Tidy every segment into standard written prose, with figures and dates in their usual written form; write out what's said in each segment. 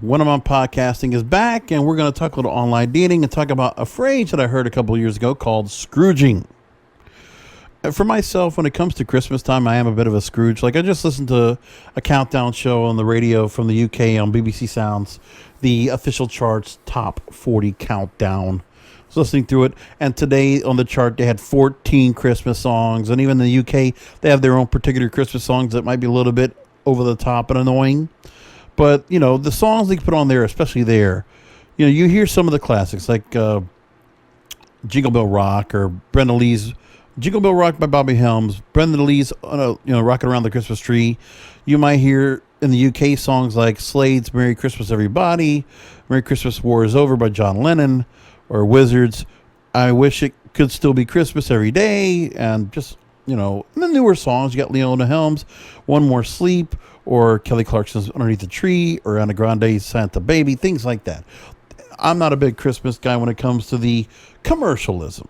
One of my podcasting is back, and we're going to talk a little online dating and talk about a phrase that I heard a couple of years ago called Scrooging. For myself, when it comes to Christmas time, I am a bit of a Scrooge. Like, I just listened to a countdown show on the radio from the UK on BBC Sounds, the official charts top 40 countdown. I was listening through it, and today on the chart, they had 14 Christmas songs, and even in the UK, they have their own particular Christmas songs that might be a little bit over the top and annoying. But, you know, the songs they put on there, especially there, you know, you hear some of the classics like Jingle Bell Rock or Brenda Lee's Jingle Bell Rock by Bobby Helms, Brenda Lee's, Rocking Around the Christmas Tree. You might hear in the UK songs like Slade's Merry Christmas Everybody, Merry Christmas War is Over by John Lennon, or Wizards, I Wish It Could Still Be Christmas Every Day, and just, you know, and the newer songs, you got Leona Helms, One More Sleep, or Kelly Clarkson's Underneath the Tree, or Ariana Grande's Santa Baby, things like that. I'm not a big Christmas guy when it comes to the commercialism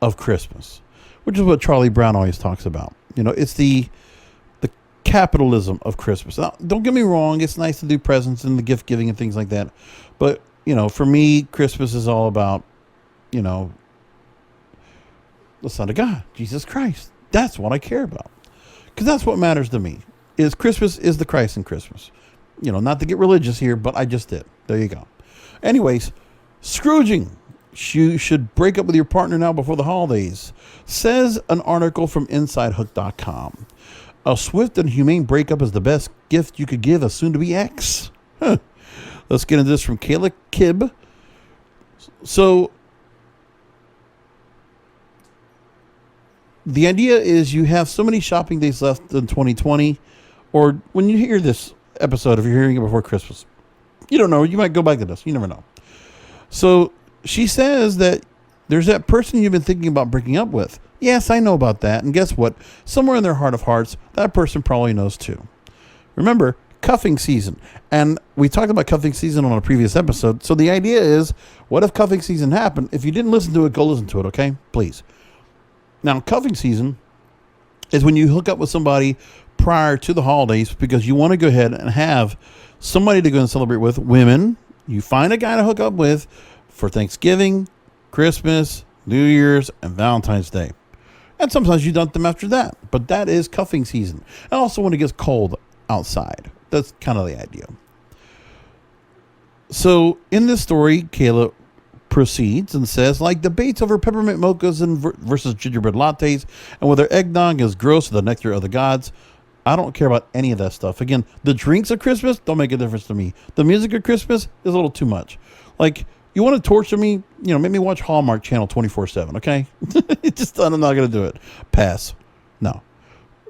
of Christmas, which is what Charlie Brown always talks about. You know, it's the capitalism of Christmas. Now, don't get me wrong, it's nice to do presents and the gift giving and things like that. But, you know, for me, Christmas is all about, you know, the Son of God, Jesus Christ. That's what I care about. Because that's what matters to me. Is Christmas is the Christ in Christmas. You know, not to get religious here, but I just did. There you go. Anyways, Scrooging. You should break up with your partner now before the holidays, says an article from InsideHook.com. A swift and humane breakup is the best gift you could give a soon-to-be ex. Huh. Let's get into this from Kayla Kibb. So, the idea is you have so many shopping days left in 2020, or when you hear this episode, if you're hearing it before Christmas, you don't know. You might go back to this. You never know. So, she says that there's that person you've been thinking about breaking up with. Yes, I know about that. And guess what? Somewhere in their heart of hearts, that person probably knows too. Remember, cuffing season. And we talked about cuffing season on a previous episode. So the idea is, what if cuffing season happened? If you didn't listen to it, go listen to it, okay? Please. Now, cuffing season is when you hook up with somebody prior to the holidays because you want to go ahead and have somebody to go and celebrate with. Women, you find a guy to hook up with for Thanksgiving, Christmas, New Year's, and Valentine's Day. And sometimes you dump them after that. But that is cuffing season. And also when it gets cold outside. That's kind of the idea. So in this story, Kayla proceeds and says, like debates over peppermint mochas and versus gingerbread lattes, and whether eggnog is gross or the nectar of the gods, I don't care about any of that stuff. Again, the drinks of Christmas don't make a difference to me. The music of Christmas is a little too much. Like, you want to torture me? You know, make me watch Hallmark Channel 24/7, okay? I'm not going to do it. Pass. No.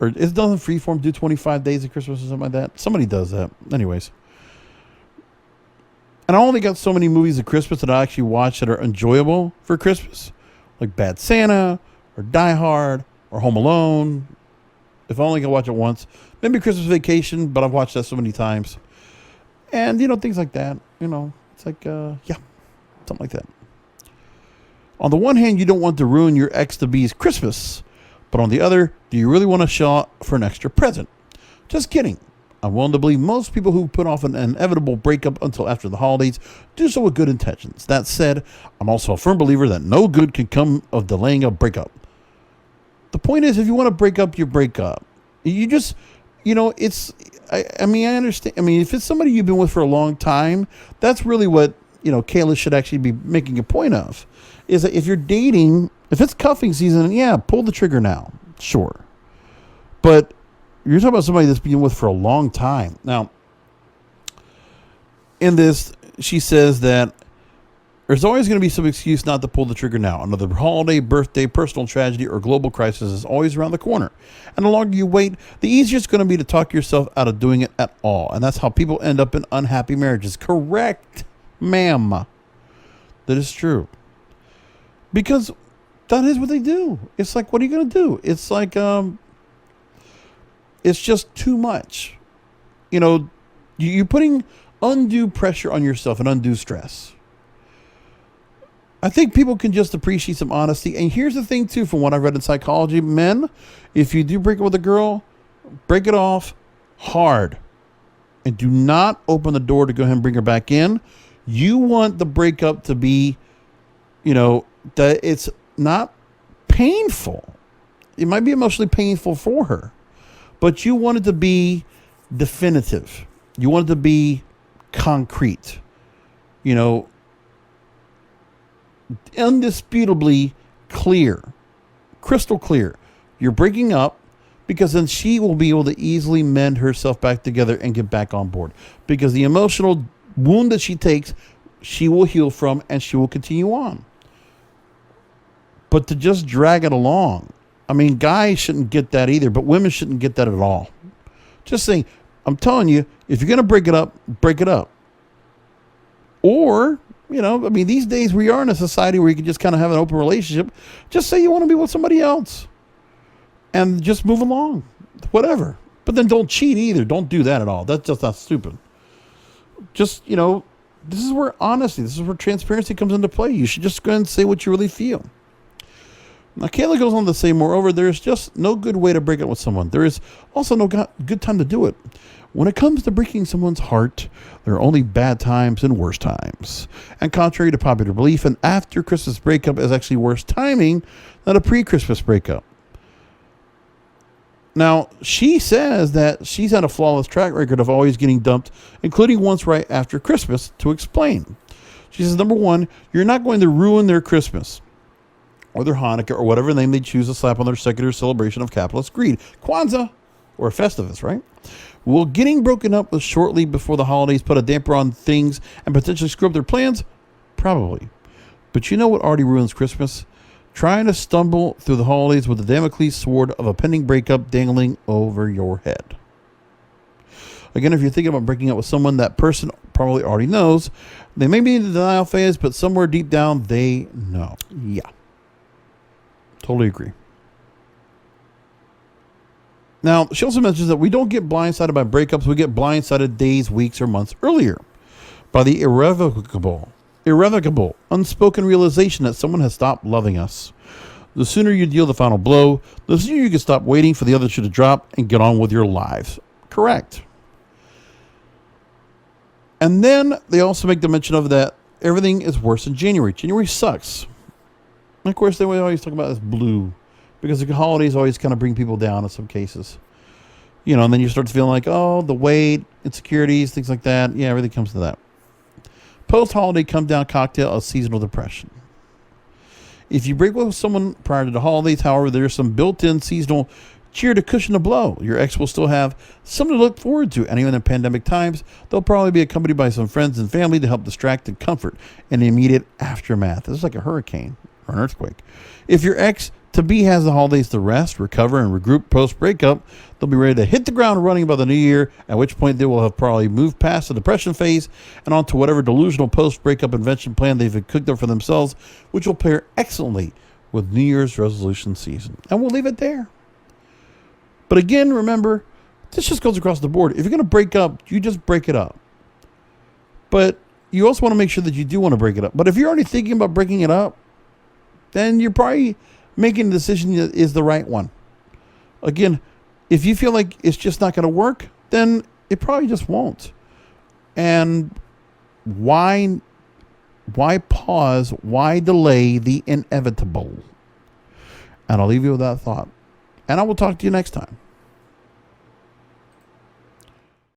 Or doesn't Freeform do 25 days of Christmas or something like that? Somebody does that. Anyways. And I only got so many movies of Christmas that I actually watch that are enjoyable for Christmas. Like Bad Santa, or Die Hard, or Home Alone. If I only can watch it once. Maybe Christmas Vacation, but I've watched that so many times. And, you know, things like that. You know, it's like, yeah. Something like that. On the one hand, you don't want to ruin your ex-to-be's Christmas. But on the other, do you really want to shell out for an extra present? Just kidding. I'm willing to believe most people who put off an inevitable breakup until after the holidays do so with good intentions. That said, I'm also a firm believer that no good can come of delaying a breakup. The point is, if you want to break up, you break up. You just, you know, it's, I understand. I mean, if it's somebody you've been with for a long time, that's really what, you know, Kayla should actually be making a point of, is that if you're dating, if it's cuffing season, yeah, pull the trigger now. Sure. But you're talking about somebody that's been with for a long time. Now, in this, she says that there's always going to be some excuse not to pull the trigger now. Another holiday, birthday, personal tragedy, or global crisis is always around the corner. And the longer you wait, the easier it's going to be to talk yourself out of doing it at all. And that's how people end up in unhappy marriages. Correct, ma'am. That is true. Because that is what they do. It's like, what are you going to do? It's like, it's just too much. You know, you're putting undue pressure on yourself and undue stress. I think people can just appreciate some honesty. And here's the thing, too, from what I've read in psychology. Men, if you do break up with a girl, break it off hard. and do not open the door to go ahead and bring her back in. You want the breakup to be, that it's not painful. It might be emotionally painful for her, but you want it to be definitive. You want it to be concrete, indisputably clear, crystal clear. You're breaking up because then she will be able to easily mend herself back together and get back on board, because the emotional wound that she takes, she will heal from and she will continue on. But to just drag it along, guys shouldn't get that either, but women shouldn't get that at all. Just saying, I'm telling you, if you're going to break it up, break it up. Or, these days we are in a society where you can just kind of have an open relationship. Just say you want to be with somebody else and just move along, whatever. But then don't cheat either. Don't do that at all. That's just not stupid. Just, this is where honesty, this is where transparency comes into play. You should just go ahead and say what you really feel. Now, Kayla goes on to say, moreover, there's just no good way to break up with someone. There is also no good time to do it. When it comes to breaking someone's heart, there are only bad times and worse times. And contrary to popular belief, an after Christmas breakup is actually worse timing than a pre-Christmas breakup. Now, she says that she's had a flawless track record of always getting dumped, including once right after Christmas, to explain. She says, number one, you're not going to ruin their Christmas or their Hanukkah or whatever name they choose to slap on their secular celebration of capitalist greed. Kwanzaa or Festivus, right? Will getting broken up with shortly before the holidays put a damper on things and potentially screw up their plans? Probably. But you know what already ruins Christmas? Trying to stumble through the holidays with the Damocles sword of a pending breakup dangling over your head. Again, if you're thinking about breaking up with someone, that person probably already knows. They may be in the denial phase, but somewhere deep down, they know. Yeah. Totally agree. Now, she also mentions that we don't get blindsided by breakups. We get blindsided days, weeks, or months earlier by the irrevocable, unspoken realization that someone has stopped loving us. The sooner you deal the final blow, the sooner you can stop waiting for the other shoe to drop and get on with your lives. Correct. And then they also make the mention of that everything is worse in January. January sucks. And of course, they always talk about this blue, because the holidays always kind of bring people down in some cases. And then you start to feel like, oh, the weight, insecurities, things like that. Yeah, everything comes to that. Post-holiday come-down cocktail of seasonal depression. If you break up with someone prior to the holidays, however, there's some built-in seasonal cheer to cushion the blow. Your ex will still have something to look forward to. And even in pandemic times, they'll probably be accompanied by some friends and family to help distract and comfort in the immediate aftermath. This is like a hurricane or an earthquake. If your ex-to-be has the holidays to rest, recover, and regroup post-breakup, they'll be ready to hit the ground running by the new year, at which point they will have probably moved past the depression phase and onto whatever delusional post-breakup invention plan they've cooked up for themselves, which will pair excellently with New Year's resolution season. And we'll leave it there. But again, remember, this just goes across the board. If you're going to break up, you just break it up. But you also want to make sure that you do want to break it up. But if you're already thinking about breaking it up, then you're probably making the decision that is the right one. Again, if you feel like it's just not going to work, then it probably just won't. And why pause? Why delay the inevitable? And I'll leave you with that thought. And I will talk to you next time.